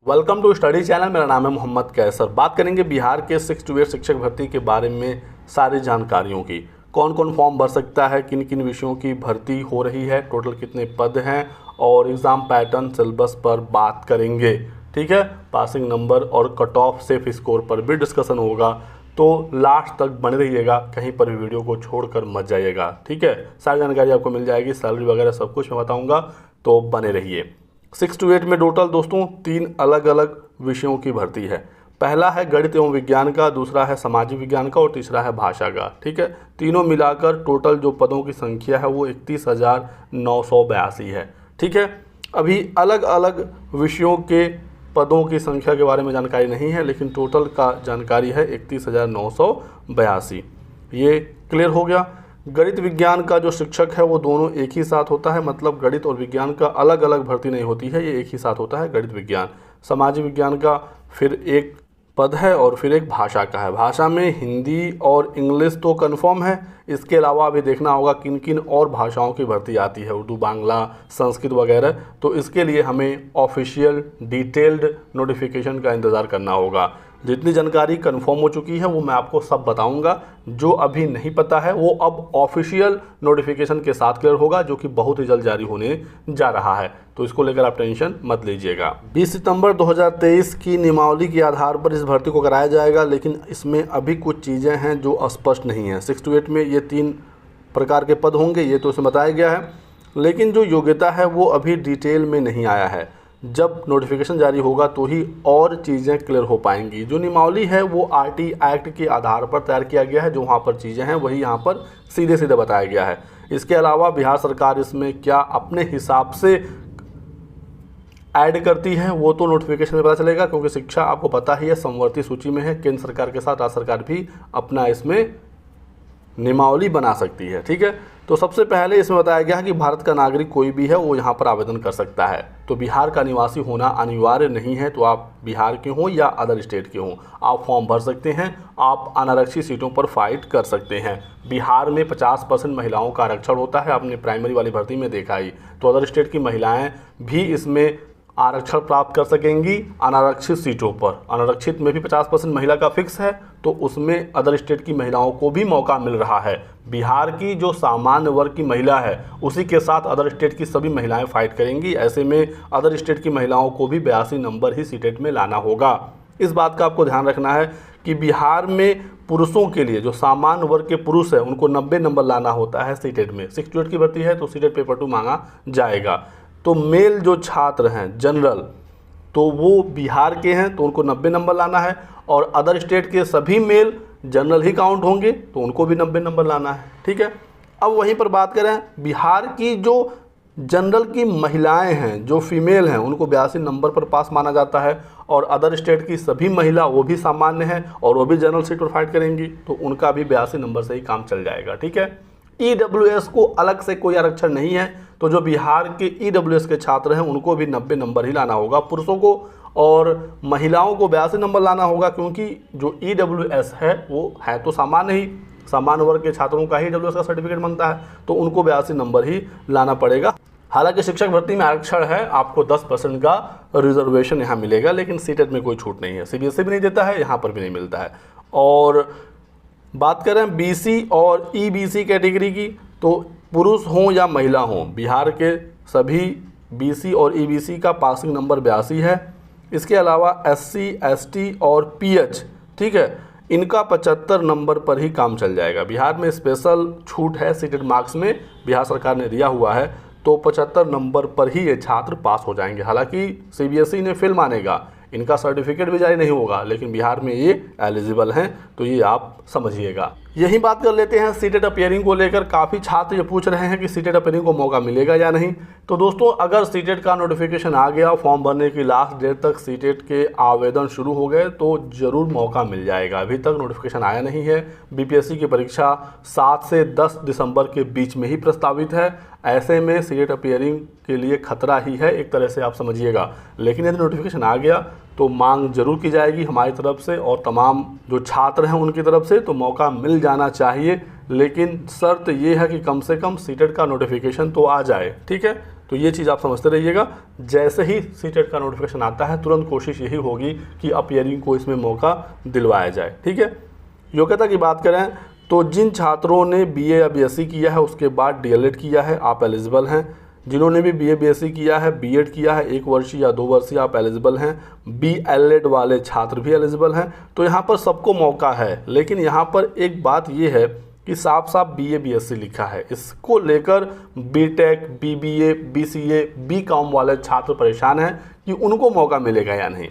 Welcome to study channel. मेरा नाम है मोहम्मद कैसर। बात करेंगे बिहार के 6 to 8 शिक्षक भर्ती के बारे में सारी जानकारियों की। कौन कौन फॉर्म भर सकता है, किन किन विषयों की भर्ती हो रही है, टोटल कितने पद हैं और एग्ज़ाम पैटर्न सिलेबस पर बात करेंगे। ठीक है, पासिंग नंबर और कट ऑफ सेफ स्कोर पर भी डिस्कशन होगा, तो लास्ट तक बने रहिएगा, कहीं पर भी वीडियो को छोड़कर मत जाइएगा। ठीक है, सारी जानकारी आपको मिल जाएगी, सैलरी वगैरह सब कुछ मैं बताऊँगा, तो बने रहिए। 6 to 8 में टोटल दोस्तों 3 अलग अलग विषयों की भर्ती है। पहला है गणित एवं विज्ञान का, दूसरा है सामाजिक विज्ञान का और तीसरा है भाषा का। ठीक है, तीनों मिलाकर टोटल जो पदों की संख्या है वो 31,982 है। ठीक है, अभी अलग अलग विषयों के पदों की संख्या के बारे में जानकारी नहीं है, लेकिन टोटल का जानकारी है 31,982। ये क्लियर हो गया। गणित विज्ञान का जो शिक्षक है वो दोनों एक ही साथ होता है, मतलब गणित और विज्ञान का अलग अलग भर्ती नहीं होती है, ये एक ही साथ होता है गणित विज्ञान। सामाजिक विज्ञान का फिर एक पद है और फिर एक भाषा का है। भाषा में हिंदी और इंग्लिश तो कंफर्म है, इसके अलावा अभी देखना होगा किन किन और भाषाओं की भर्ती आती है, उर्दू, बांग्ला, संस्कृत वगैरह। तो इसके लिए हमें ऑफिशियल डिटेल्ड नोटिफिकेशन का इंतज़ार करना होगा। जितनी जानकारी कंफर्म हो चुकी है वो मैं आपको सब बताऊंगा, जो अभी नहीं पता है वो अब ऑफिशियल नोटिफिकेशन के साथ क्लियर होगा, जो कि बहुत ही जल्द जारी होने जा रहा है। तो इसको लेकर आप टेंशन मत लीजिएगा। 20 सितंबर 2023 की नियमावली के आधार पर इस भर्ती को कराया जाएगा, लेकिन इसमें अभी कुछ चीज़ें हैं जो स्पष्ट नहीं हैं। 6 to 8 में ये 3 प्रकार के पद होंगे, ये तो इसमें बताया गया है, लेकिन जो योग्यता है वो अभी डिटेल में नहीं आया है। जब नोटिफिकेशन जारी होगा तो ही और चीज़ें क्लियर हो पाएंगी। जो नियमावली है वो आरटी एक्ट के आधार पर तैयार किया गया है, जो वहाँ पर चीज़ें हैं वही यहाँ पर सीधे सीधे बताया गया है। इसके अलावा बिहार सरकार इसमें क्या अपने हिसाब से ऐड करती है वो तो नोटिफिकेशन में पता चलेगा, क्योंकि शिक्षा आपको पता ही है समवर्ती सूची में है। केंद्र सरकार के साथ राज्य सरकार भी अपना इसमें नियमावली बना सकती है। ठीक है, तो सबसे पहले इसमें बताया गया है कि भारत का नागरिक कोई भी है वो यहाँ पर आवेदन कर सकता है। तो बिहार का निवासी होना अनिवार्य नहीं है, तो आप बिहार के हों या अदर स्टेट के हों आप फॉर्म भर सकते हैं। आप अनारक्षित सीटों पर फाइट कर सकते हैं। बिहार में 50% महिलाओं का आरक्षण होता है, आपने प्राइमरी वाली भर्ती में देखा ही। तो अदर स्टेट की महिलाएँ भी इसमें आरक्षण प्राप्त कर सकेंगी अनारक्षित सीटों पर। अनारक्षित में भी 50% महिला का फिक्स है, तो उसमें अदर स्टेट की महिलाओं को भी मौका मिल रहा है। बिहार की जो सामान्य वर्ग की महिला है उसी के साथ अदर स्टेट की सभी महिलाएं फाइट करेंगी। ऐसे में अदर स्टेट की महिलाओं को भी 82 नंबर ही सीटेट में लाना होगा। इस बात का आपको ध्यान रखना है कि बिहार में पुरुषों के लिए जो सामान्य वर्ग के पुरुष हैं उनको 90 नंबर लाना होता है सीटेट में। 6 to 8 की भर्ती है तो सीटेट पेपर 2 मांगा जाएगा। तो मेल जो छात्र हैं जनरल, तो वो बिहार के हैं तो उनको 90 नंबर लाना है, और अदर स्टेट के सभी मेल जनरल ही काउंट होंगे तो उनको भी 90 नंबर लाना है। ठीक है, अब वहीं पर बात करें बिहार की जो जनरल की महिलाएं हैं, जो फीमेल हैं, उनको 82 नंबर पर पास माना जाता है, और अदर स्टेट की सभी महिला वो भी सामान्य हैं और वो भी जनरल सीट पर फाइट करेंगी, तो उनका भी 82 नंबर से ही काम चल जाएगा। ठीक है, EWS को अलग से कोई आरक्षण नहीं है, तो जो बिहार के EWS के छात्र हैं उनको भी 90 नंबर ही लाना होगा पुरुषों को, और महिलाओं को 82 नंबर लाना होगा, क्योंकि जो EWS है वो है तो सामान्य ही, सामान्य वर्ग के छात्रों का ही EWS का सर्टिफिकेट बनता है, तो उनको 82 नंबर ही लाना पड़ेगा। हालांकि शिक्षक भर्ती में आरक्षण है, आपको 10% का रिजर्वेशन यहाँ मिलेगा, लेकिन सीटेट में कोई छूट नहीं है। CBSE भी नहीं देता है, यहाँ पर भी नहीं मिलता है। और बात करें BC और EBC कैटेगरी की, तो पुरुष हों या महिला हों, बिहार के सभी BC और EBC का पासिंग नंबर 82 है। इसके अलावा SC, ST और PH, ठीक है, इनका 75 नंबर पर ही काम चल जाएगा। बिहार में स्पेशल छूट है, सीटेट मार्क्स में बिहार सरकार ने दिया हुआ है, तो 75 नंबर पर ही ये छात्र पास हो जाएंगे। हालांकि CBSE ने फेल मानेगा, इनका सर्टिफिकेट भी जारी नहीं होगा, लेकिन बिहार में ये एलिजिबल हैं, तो ये आप समझिएगा। यही बात कर लेते हैं सीटेट अपीयरिंग को लेकर। काफ़ी छात्र ये पूछ रहे हैं कि सीटेट अपीयरिंग को मौका मिलेगा या नहीं। तो दोस्तों, अगर सीटेट का नोटिफिकेशन आ गया, फॉर्म भरने की लास्ट डेट तक सीटेट के आवेदन शुरू हो गए, तो ज़रूर मौका मिल जाएगा। अभी तक नोटिफिकेशन आया नहीं है। BPSC की परीक्षा 7 से 10 दिसंबर के बीच में ही प्रस्तावित है। ऐसे में सीटेट अपीयरिंग के लिए खतरा ही है एक तरह से, आप समझिएगा। लेकिन यदि नोटिफिकेशन आ गया तो मांग जरूर की जाएगी हमारी तरफ से और तमाम जो छात्र हैं उनकी तरफ से, तो मौका मिल जाना चाहिए। लेकिन शर्त ये है कि कम से कम सीटेट का नोटिफिकेशन तो आ जाए। ठीक है, तो ये चीज़ आप समझते रहिएगा। जैसे ही सीटेट का नोटिफिकेशन आता है तुरंत कोशिश यही होगी कि अपीयरिंग को इसमें मौका दिलवाया जाए। ठीक है, योग्यता की बात करें तो जिन छात्रों ने बीए या बीएससी किया है उसके बाद डीएलएड किया है आप एलिजिबल हैं। जिन्होंने भी बीए बीएससी किया है, बीएड किया है 1 वर्षीय या 2 वर्षीय, आप एलिजिबल हैं। बीएलएड वाले छात्र भी एलिजिबल हैं। तो यहाँ पर सबको मौका है, लेकिन यहाँ पर एक बात ये है कि साफ साफ बीए बीएससी लिखा है, इसको लेकर बीटेक, बीबीए, बीसीए, बीकॉम वाले छात्र परेशान हैं कि उनको मौका मिलेगा या नहीं।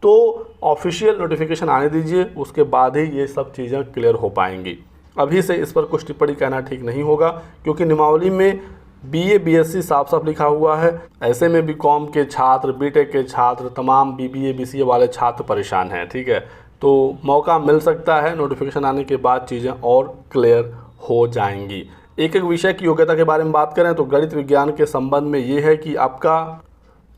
तो ऑफिशियल नोटिफिकेशन आने दीजिए, उसके बाद ही ये सब चीज़ें क्लियर हो पाएंगी। अभी से इस पर कुछ टिप्पणी कहना ठीक नहीं होगा, क्योंकि नियमावली में बीए बीएससी साफ साफ लिखा हुआ है। ऐसे में बीकॉम के छात्र, बीटेक के छात्र, तमाम बीबीए बीसीए वाले छात्र परेशान हैं। ठीक है, तो मौका मिल सकता है, नोटिफिकेशन आने के बाद चीज़ें और क्लियर हो जाएंगी। एक एक विषय की योग्यता के बारे में बात करें तो गणित विज्ञान के संबंध में ये है कि आपका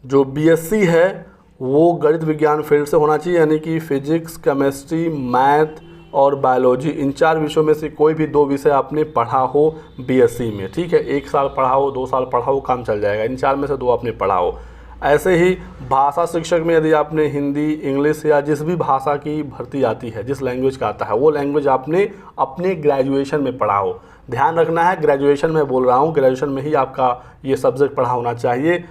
जो बीएससी है वो गणित विज्ञान फील्ड से होना चाहिए, यानी कि फिजिक्स, केमिस्ट्री, मैथ और बायोलॉजी, इन 4 विषयों में से कोई भी 2 विषय आपने पढ़ा हो बीएससी में। ठीक है, 1 साल पढ़ा हो, 2 साल पढ़ा हो, काम चल जाएगा। इन 4 में से 2 आपने पढ़ा हो। ऐसे ही भाषा शिक्षक में यदि आपने हिंदी, इंग्लिश या जिस भी भाषा की भर्ती आती है, जिस लैंग्वेज का आता है, वो लैंग्वेज आपने अपने ग्रेजुएशन में पढ़ा हो। ध्यान रखना है, ग्रेजुएशन में बोल रहा हूँ, ग्रेजुएशन में ही आपका ये सब्जेक्ट पढ़ा होना चाहिए।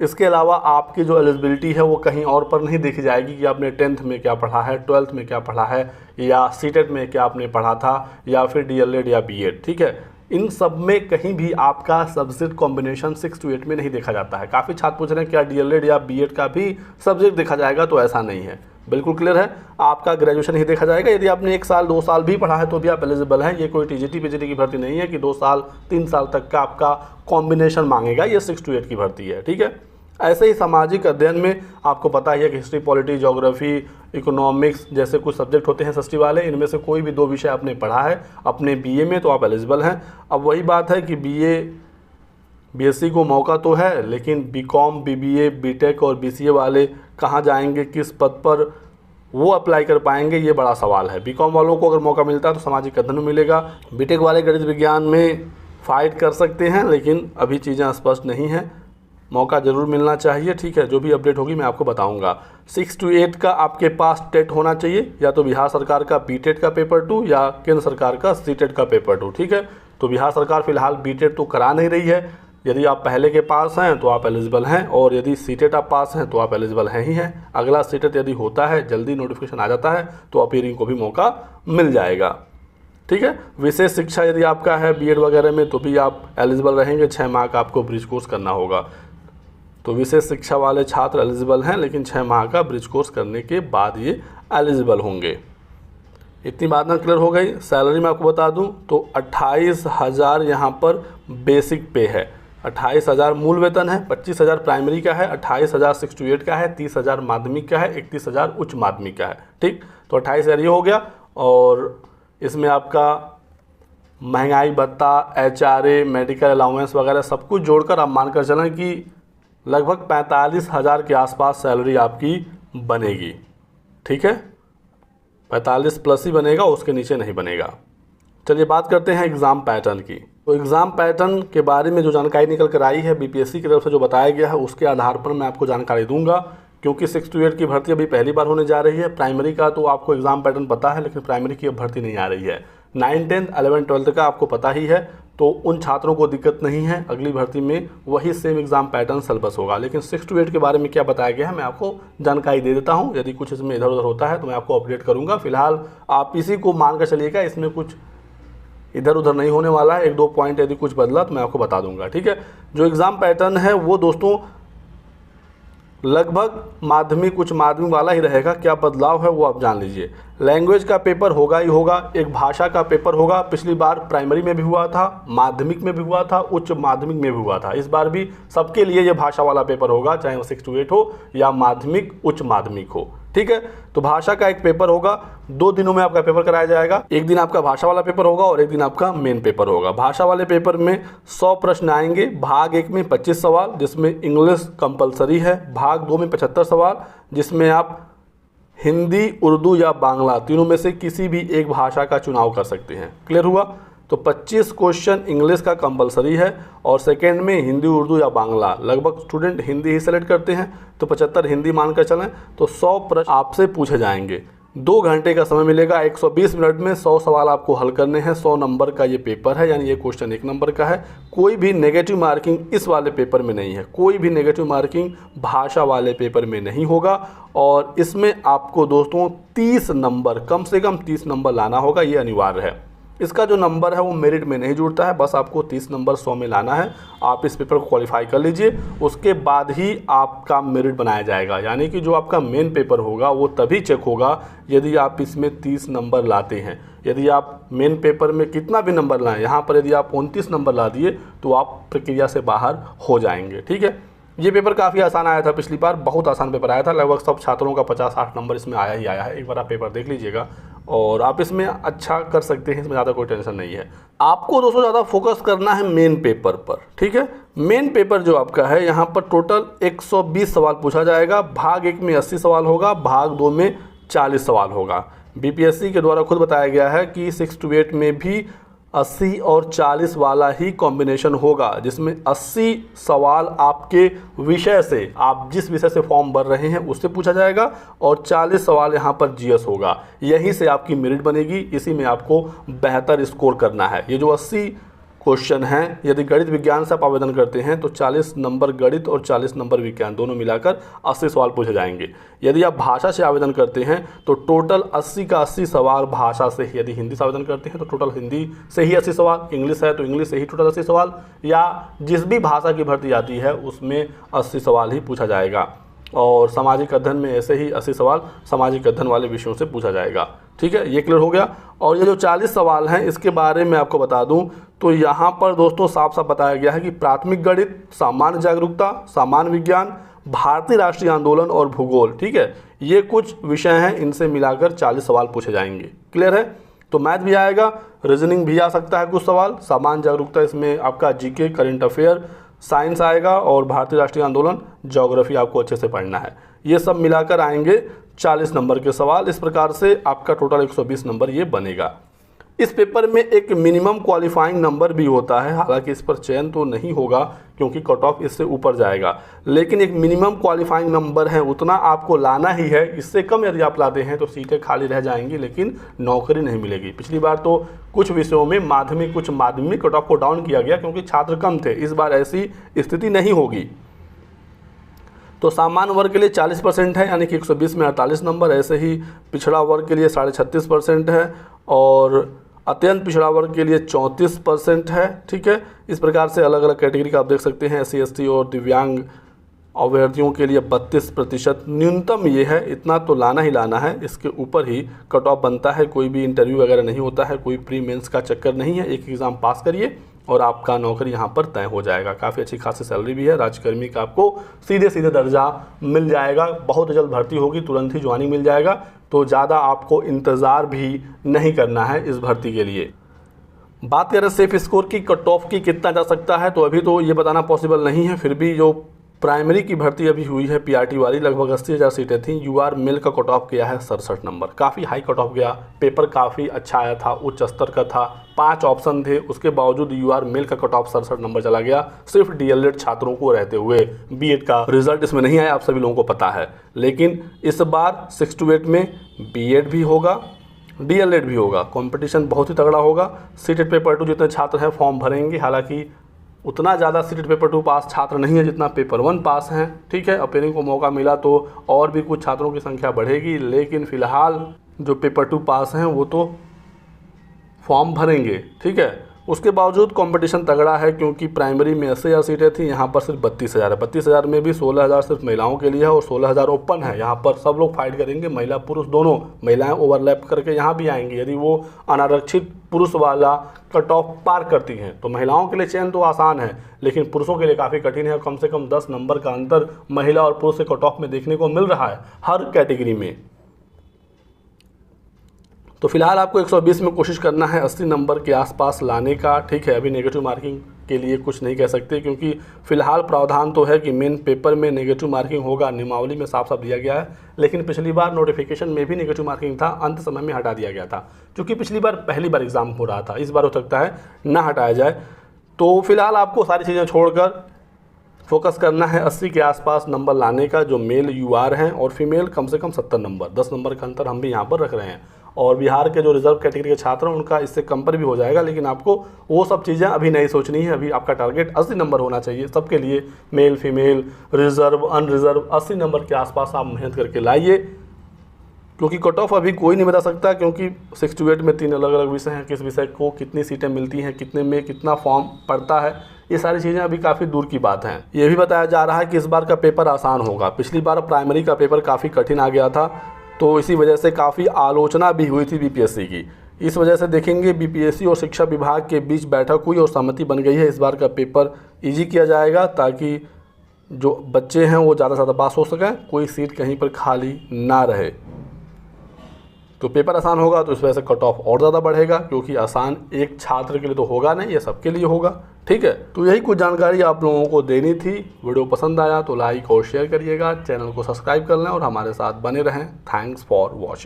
इसके अलावा आपकी जो एलिजिबिलिटी है वो कहीं और पर नहीं देखी जाएगी कि आपने 10th में क्या पढ़ा है, 12th में क्या पढ़ा है, या सीटेट में क्या आपने पढ़ा था, या फिर डीएलएड या बीएड। ठीक है, इन सब में कहीं भी आपका सब्जेक्ट कॉम्बिनेशन 6 to 8 में नहीं देखा जाता है। काफ़ी छात्र पूछ रहे हैं क्या डीएलएड या बीएड का भी सब्जेक्ट देखा जाएगा, तो ऐसा नहीं है, बिल्कुल क्लियर है। आपका ग्रेजुएशन ही देखा जाएगा। यदि आपने 1 साल 2 साल भी पढ़ा है तो भी आप एलिजिबल हैं। ये कोई टीजीटी पीजीटी की भर्ती नहीं है कि 2 साल 3 साल तक का आपका कॉम्बिनेशन मांगेगा। ये 6 to 8 की भर्ती है। ठीक है, ऐसे ही सामाजिक अध्ययन में आपको पता ही है कि हिस्ट्री, पॉलिटी, ज्योग्राफी, इकोनॉमिक्स जैसे कुछ सब्जेक्ट होते हैं सस्ती वाले, इनमें से कोई भी 2 विषय आपने पढ़ा है अपने बीए में तो आप एलिजिबल हैं। अब वही बात है कि बीए बीएससी को मौका तो है, लेकिन बीकॉम, बीबीए, बीटेक और बीसीए वाले कहाँ जाएंगे, किस पद पर वो अप्लाई कर पाएंगे, ये बड़ा सवाल है। बीकॉम वालों को अगर मौका मिलता है तो सामाजिक अध्ययन में मिलेगा। बीटेक वाले गणित विज्ञान में फ़ाइट कर सकते हैं, लेकिन अभी चीज़ें स्पष्ट नहीं हैं, मौका ज़रूर मिलना चाहिए। ठीक है, जो भी अपडेट होगी मैं आपको बताऊंगा। 6 to 8 का आपके पास टेट होना चाहिए, या तो बिहार सरकार का बीटेट का पेपर 2 या केंद्र सरकार का सीटेट का पेपर 2। ठीक है, तो बिहार सरकार फिलहाल बीटेट तो करा नहीं रही है। यदि आप पहले के पास हैं तो आप एलिजिबल हैं, और यदि सीटेट आप पास हैं तो आप एलिजिबल हैं ही हैं। अगला सीटेट यदि होता है, जल्दी नोटिफिकेशन आ जाता है, तो अपीयरिंग को भी मौका मिल जाएगा। ठीक है, विशेष शिक्षा यदि आपका है बीएड वगैरह में तो भी आप एलिजिबल रहेंगे। 6 माह का आपको ब्रिज कोर्स करना होगा। तो विशेष शिक्षा वाले छात्र एलिजिबल हैं, लेकिन 6 माह का ब्रिज कोर्स करने के बाद ये एलिजिबल होंगे। इतनी बात ना क्लियर हो गई। सैलरी में आपको बता दूं तो 28,000 यहाँ पर बेसिक पे है। 28,000 मूल वेतन है, 25,000 प्राइमरी का है, 28,000 6 to 8 का है, 30,000 माध्यमिक का है, 31,000 उच्च माध्यमिक का है। ठीक, तो 28,000 ये हो गया। और इसमें आपका महंगाई भत्ता, एचआरए, मेडिकल अलाउंस वगैरह सब कुछ जोड़कर आप मानकर चलें कि लगभग 45,000 के आसपास सैलरी आपकी बनेगी। ठीक है, 45 प्लस ही बनेगा, उसके नीचे नहीं बनेगा। चलिए बात करते हैं एग्ज़ाम पैटर्न की। तो एग्ज़ाम पैटर्न के बारे में जो जानकारी निकल कर आई है बीपीएससी की तरफ से जो बताया गया है, उसके आधार पर मैं आपको जानकारी दूंगा, क्योंकि 6 to 8 की भर्ती अभी पहली बार होने जा रही है। प्राइमरी का तो आपको एग्ज़ाम पैटर्न पता है, लेकिन प्राइमरी की अब भर्ती नहीं आ रही है। 9, 10, 11, 12 का आपको पता ही है, तो उन छात्रों को दिक्कत नहीं है। अगली भर्ती में वही सेम एग्ज़ाम पैटर्न सिलेबस होगा। लेकिन 6 to 8 के बारे में क्या बताया गया है मैं आपको जानकारी दे देता हूं। यदि कुछ इसमें इधर उधर होता है तो मैं आपको अपडेट करूंगा। फिलहाल आप इसी को मान कर चलिएगा, इसमें कुछ इधर उधर नहीं होने वाला है। 1-2 पॉइंट यदि कुछ बदला तो मैं आपको बता दूंगा। ठीक है, जो एग्ज़ाम पैटर्न है वो दोस्तों लगभग माध्यमिक उच्च माध्यमिक वाला ही रहेगा। क्या बदलाव है वो आप जान लीजिए। लैंग्वेज का पेपर होगा ही होगा, एक भाषा का पेपर होगा। पिछली बार प्राइमरी में भी हुआ था, माध्यमिक में भी हुआ था, उच्च माध्यमिक में भी हुआ था। इस बार भी सबके लिए ये भाषा वाला पेपर होगा, चाहे वो 6 to 8 हो या माध्यमिक उच्च माध्यमिक हो। ठीक है, तो भाषा का एक पेपर होगा, 2 दिनों में आपका पेपर कराया जाएगा। एक दिन आपका भाषा वाला पेपर होगा और एक दिन आपका मेन पेपर होगा। भाषा वाले पेपर में 100 प्रश्न आएंगे। भाग 1 में 25 सवाल, जिसमें इंग्लिश कंपलसरी है। भाग 2 में 75 सवाल, जिसमें आप हिंदी, उर्दू या बांग्ला तीनों में से किसी भी एक भाषा का चुनाव कर सकते हैं। क्लियर हुआ। तो 25 क्वेश्चन इंग्लिश का कंपलसरी है और सेकेंड में हिंदी, उर्दू या बांग्ला। लगभग स्टूडेंट हिंदी ही सेलेक्ट करते हैं, तो 75 हिंदी मानकर चलें। तो 100 प्रश्न आपसे पूछे जाएंगे। 2 घंटे का समय मिलेगा। 120 मिनट में 100 सवाल आपको हल करने हैं। 100 नंबर का ये पेपर है, यानी ये क्वेश्चन 1 नंबर का है। कोई भी नेगेटिव मार्किंग इस वाले पेपर में नहीं है, कोई भी नेगेटिव मार्किंग भाषा वाले पेपर में नहीं होगा। और इसमें आपको दोस्तों 30 नंबर, कम से कम 30 नंबर लाना होगा, ये अनिवार्य है। इसका जो नंबर है वो मेरिट में नहीं जुड़ता है, बस आपको 30 नंबर 100 में लाना है। आप इस पेपर को क्वालिफाई कर लीजिए, उसके बाद ही आपका मेरिट बनाया जाएगा। यानी कि जो आपका मेन पेपर होगा वो तभी चेक होगा यदि आप इसमें 30 नंबर लाते हैं। यदि आप मेन पेपर में कितना भी नंबर लाएं, यहाँ पर यदि आप 29 नंबर ला दिए तो आप प्रक्रिया से बाहर हो जाएंगे। ठीक है, ये पेपर काफ़ी आसान आया था पिछली बार, बहुत आसान पेपर आया था। लगभग सब छात्रों का 50-60 नंबर इसमें आया ही आया है। एक बार आप पेपर देख लीजिएगा और आप इसमें अच्छा कर सकते हैं, इसमें ज़्यादा कोई टेंशन नहीं है। आपको दोस्तों ज़्यादा फोकस करना है मेन पेपर पर। ठीक है, मेन पेपर जो आपका है यहाँ पर टोटल 120 सवाल पूछा जाएगा। भाग 1 में 80 सवाल होगा, भाग 2 में 40 सवाल होगा। बीपीएससी के द्वारा खुद बताया गया है कि 6 to 8 में भी 80 और 40 वाला ही कॉम्बिनेशन होगा, जिसमें 80 सवाल आपके विषय से, आप जिस विषय से फॉर्म भर रहे हैं उससे पूछा जाएगा और 40 सवाल यहाँ पर जीएस होगा। यहीं से आपकी मेरिट बनेगी, इसी में आपको बेहतर स्कोर करना है। ये जो 80 क्वेश्चन हैं, यदि गणित विज्ञान से आप आवेदन करते हैं तो 40 नंबर गणित और 40 नंबर विज्ञान दोनों मिलाकर 80 सवाल पूछे जाएंगे। यदि आप भाषा से आवेदन करते हैं तो टोटल 80 का 80 सवाल भाषा से ही। यदि हिंदी से आवेदन करते हैं तो टोटल हिंदी से ही 80 सवाल, इंग्लिश है तो इंग्लिश से ही टोटल 80 सवाल, या जिस भी भाषा की भर्ती आती है उसमें 80 सवाल ही पूछा जाएगा। और सामाजिक अध्ययन में ऐसे ही 80 सवाल सामाजिक अध्ययन वाले विषयों से पूछा जाएगा। ठीक है, ये क्लियर हो गया। और ये जो 40 सवाल हैं इसके बारे में आपको बता दूं तो यहाँ पर दोस्तों साफ साफ बताया गया है कि प्राथमिक गणित, सामान्य जागरूकता, सामान्य विज्ञान, भारतीय राष्ट्रीय आंदोलन और भूगोल, ठीक है, ये कुछ विषय हैं, इनसे मिलाकर 40 सवाल पूछे जाएंगे। क्लियर है? तो मैथ भी आएगा, रीजनिंग भी आ सकता है कुछ सवाल, सामान्य जागरूकता इसमें आपका जीके, करंट अफेयर, साइंस आएगा और भारतीय राष्ट्रीय आंदोलन, ज्योग्राफी आपको अच्छे से पढ़ना है। ये सब मिलाकर आएंगे 40 नंबर के सवाल। इस प्रकार से आपका टोटल 120 नंबर ये बनेगा। इस पेपर में एक मिनिमम क्वालिफाइंग नंबर भी होता है, हालांकि इस पर चयन तो नहीं होगा क्योंकि कट ऑफ इससे ऊपर जाएगा, लेकिन एक मिनिमम क्वालिफाइंग नंबर है, उतना आपको लाना ही है। इससे कम यदि आप लाते हैं तो सीटें खाली रह जाएंगी लेकिन नौकरी नहीं मिलेगी। पिछली बार तो कुछ विषयों में कुछ माध्यमिक कट ऑफ को डाउन किया गया क्योंकि छात्र कम थे, इस बार ऐसी स्थिति नहीं होगी। तो सामान्य वर्ग के लिए 40% है, यानी कि 120 में 48 नंबर। ऐसे ही पिछड़ा वर्ग के लिए 36.5% है और अत्यंत पिछड़ा वर्ग के लिए 34% है। ठीक है, इस प्रकार से अलग अलग कैटेगरी का आप देख सकते हैं। SC ST और दिव्यांग अभ्यर्थियों के लिए 32% न्यूनतम ये है, इतना तो लाना ही लाना है, इसके ऊपर ही कट ऑफ बनता है। कोई भी इंटरव्यू वगैरह नहीं होता है, कोई प्री मेंस का चक्कर नहीं है, एक एग्ज़ाम पास करिए और आपका नौकरी यहाँ पर तय हो जाएगा। काफ़ी अच्छी खासी सैलरी भी है, राज्यकर्मी का आपको सीधे सीधे दर्जा मिल जाएगा, बहुत जल्द भर्ती होगी, तुरंत ही ज्वाइनिंग मिल जाएगा, तो ज़्यादा आपको इंतज़ार भी नहीं करना है इस भर्ती के लिए। बात करें सेफ स्कोर की, कट ऑफ की कितना जा सकता है, तो अभी तो ये बताना पॉसिबल नहीं है। फिर भी जो प्राइमरी की भर्ती अभी हुई है PRT वाली, लगभग 80,000 सीटें थी। UR मिल का कट ऑफ गया है 67 नंबर, काफ़ी हाई कट ऑफ गया। पेपर काफ़ी अच्छा आया था, उच्च स्तर का था, 5 ऑप्शन थे, उसके बावजूद UR मिल का कट ऑफ 67 नंबर चला गया, सिर्फ DLED छात्रों को रहते हुए। B.Ed का रिजल्ट इसमें नहीं आया, आप सभी लोगों को पता है। लेकिन इस बार 6 to 8 में B.Ed भी होगा, DLED भी होगा, कंपटीशन बहुत ही तगड़ा होगा। सीटेट पेपर 2 जितने छात्र हैं फॉर्म भरेंगे, हालांकि उतना ज़्यादा सीटेट पेपर 2 पास छात्र नहीं है जितना पेपर 1 पास हैं। ठीक है, अपेयरिंग को मौका मिला तो और भी कुछ छात्रों की संख्या बढ़ेगी, लेकिन फ़िलहाल जो पेपर 2 पास हैं वो तो फॉर्म भरेंगे। ठीक है, उसके बावजूद कंपटीशन तगड़ा है क्योंकि प्राइमरी में 80,000 सीटें थी, यहाँ पर सिर्फ 32,000 है। 32,000 में भी 16,000 सिर्फ महिलाओं के लिए है और 16,000 ओपन है। यहाँ पर सब लोग फाइट करेंगे, महिला पुरुष दोनों। महिलाएं ओवरलैप करके यहाँ भी आएंगी, यदि वो अनारक्षित पुरुष वाला कट ऑफ पार करती हैं तो महिलाओं के लिए चयन तो आसान है, लेकिन पुरुषों के लिए काफ़ी कठिन है। कम से कम 10 नंबर का अंतर महिला और पुरुष के कट ऑफ में देखने को मिल रहा है हर कैटेगरी में। तो फिलहाल आपको 120 में कोशिश करना है 80 नंबर के आसपास लाने का। ठीक है, अभी नेगेटिव मार्किंग के लिए कुछ नहीं कह सकते, क्योंकि फिलहाल प्रावधान तो है कि मेन पेपर में नेगेटिव मार्किंग होगा, नियमावली में साफ साफ दिया गया है। लेकिन पिछली बार नोटिफिकेशन में भी नेगेटिव मार्किंग था, अंत समय में हटा दिया गया था, क्योंकि पिछली बार पहली बार एग्ज़ाम हो रहा था। इस बार हो सकता है ना हटाया जाए। तो फिलहाल आपको सारी चीज़ें छोड़कर फोकस करना है 80 के आसपास नंबर लाने का, जो मेल यूआर हैं, और फीमेल कम से कम 70 नंबर, 10 नंबर का अंतर हम भी यहाँ पर रख रहे हैं। और बिहार के जो रिजर्व कैटेगरी के छात्र हैं उनका इससे कम पर भी हो जाएगा, लेकिन आपको वो सब चीज़ें अभी नहीं सोचनी है। अभी आपका टारगेट 80 नंबर होना चाहिए सबके लिए, male female reserve unreserve 80 number के आसपास आप मेहनत करके लाइए, क्योंकि कट ऑफ अभी कोई नहीं बता सकता, क्योंकि 6 to 8 में 3 अलग अलग विषय हैं, किस विषय को कितनी सीटें मिलती हैं, कितने में कितना फॉर्म पड़ता है, ये सारी चीज़ें अभी काफ़ी दूर की बात हैं। ये भी बताया जा रहा है कि इस बार का पेपर आसान होगा। पिछली बार प्राइमरी का पेपर काफ़ी कठिन आ गया था, तो इसी वजह से काफ़ी आलोचना भी हुई थी बीपीएससी की। इस वजह से देखेंगे बीपीएससी और शिक्षा विभाग के बीच बैठक हुई और सहमति बन गई है, इस बार का पेपर ईजी किया जाएगा, ताकि जो बच्चे हैं वो ज़्यादा से ज़्यादा पास हो सकें, कोई सीट कहीं पर खाली ना रहे। तो पेपर आसान होगा तो इस वजह से कट ऑफ और ज़्यादा बढ़ेगा, क्योंकि आसान एक छात्र के लिए तो होगा नहीं, ये सबके लिए होगा। ठीक है, तो यही कुछ जानकारी आप लोगों को देनी थी। वीडियो पसंद आया तो लाइक और शेयर करिएगा, चैनल को सब्सक्राइब कर लें और हमारे साथ बने रहें। Thanks for watching.